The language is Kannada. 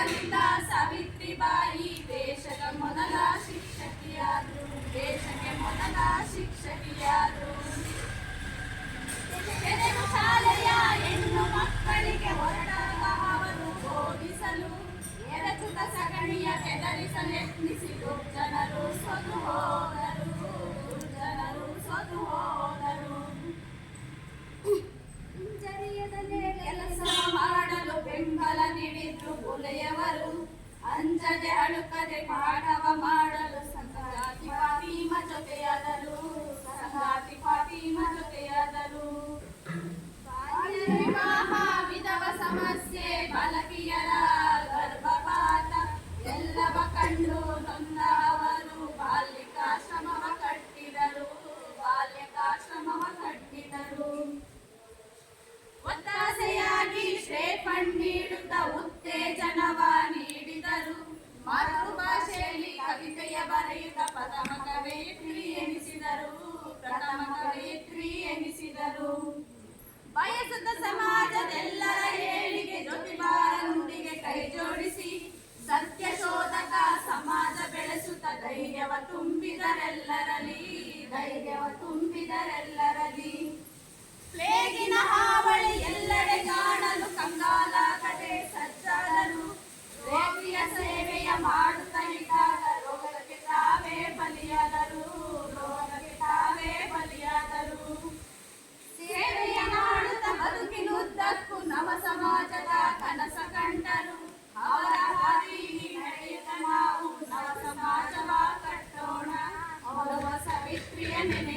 ಕಲಿತ ಸಾವಿತ್ರಿಬಾಯಿ ದೇಶದ ಮೊದಲ ಶಿಕ್ಷಕಿಯಾದರು. ದೇಶಕ್ಕೆ ಮೊದಲ ಶಿಕ್ಷಕಿಯಾದರು. ತೆರೆದ ಶಾಲೆಯ ಹೆಣ್ಣು ಮಕ್ಕಳಿಗೆ ಹೊರಟಾಗ ಅವರು ಬೋಧಿಸಲು ಎರಚುತ ಸಗಣಿಯ ಕೆದರಿಸಲು ಯತ್ನಿಸಿತು. ಜನರು ಸೋತು ಹೋದರು. ಜನರು ಸೋತು ಹೋದರು. ಕೆಲಸ ಮಾಡಲು ಬೆಂಬಲ ನೀಡಿದ್ರು ಒಲೆಯವರು. ಅಂಜದೆ ಅಳುಕದೆ ಪಾಠವ ಮಾಡಲು ಸಂಗಾತಿ ಫಾತಿಮ ಜೊತೆಯಾದರು. ಸಂಗಾತಿ ಫಾತಿಮ ಜೊತೆಯಾದರು. ವಿವಾಹ, ವಿಧವ ಸಮಸ್ಯೆ, ಬಾಲಕಿಯರ ಗರ್ಭಪಾತ ಎಲ್ಲವ ಕಂಡು ನೊಂದ ಅವರು ಬಾಲ್ಯಕಾಶ್ರಮವ ಕಟ್ಟಿದರು. ಬಾಲ್ಯಕಾಶ್ರಮವ ಕಟ್ಟಿದರು. ಒತ್ತಾಸೆಯಾಗಿ ಸ್ಟೇಫಂಡ್ ನೀಡುತ್ತಾ ಉತ್ತೇಜನವ ನೀಡಿದರು. ಮಾತೃಭಾಷೆಯಲ್ಲಿ ಕವಿತೆಯ ಬರೆಯುತ್ತಾ ಪ್ರಥಮ ಕವಯಿತ್ರಿ ಎನಿಸಿದರು. ಪ್ರಥಮ ಕವಯಿತ್ರಿ ಎನಿಸಿದರು. ಬಯಸುತ್ತ ಸಮಾಜದೆಲ್ಲರ ಏಳಿಗೆ ಜ್ಯೋತಿಬಾರನೊಂದಿಗೆ ಕೈ ಜೋಡಿಸಿ ಸತ್ಯ ಶೋಧಕ ಸಮಾಜ ಬೆಳೆಸುತ್ತ ಧೈರ್ಯವ ತುಂಬಿದರೆಲ್ಲರಲ್ಲಿ. ಧೈರ್ಯವ ತುಂಬಿದರೆಲ್ಲರಲ್ಲಿ. ಪ್ಲೇಗಿನ ಹಾವಳಿ ಎಲ್ಲೆಡೆ ಕಾಣಲು ಕಂಗಾಲಾಗದೆ ಸಜ್ಜಾದರು. ರೇಖಿಯ ಸೇವೆಯ ಮಾಡುತ್ತಾ ಇದ್ದಾಗ ರೋಗಕ್ಕೆ ತಾವೇ ಬಲಿಯಾದರು. ರೋಗಕ್ಕೆ ತಾವೇ ಬಲಿಯಾದರು. ಸೇವೆಯ ಮಾಡುತ್ತಾ ಬದುಕಿನುದ್ದಕ್ಕೂ ನವ ಸಮಾಜದ ಕನಸ ಕಂಡರು. ಅವರ ಹಾದಿಯಲ್ಲಿ ನಡೆಯುತ್ತ ನಾವು ನವ ಸಮಾಜವ ಕಟ್ಟೋಣ. ಅವರ ಸಾವಿತ್ರಿಯ ನೆನೆ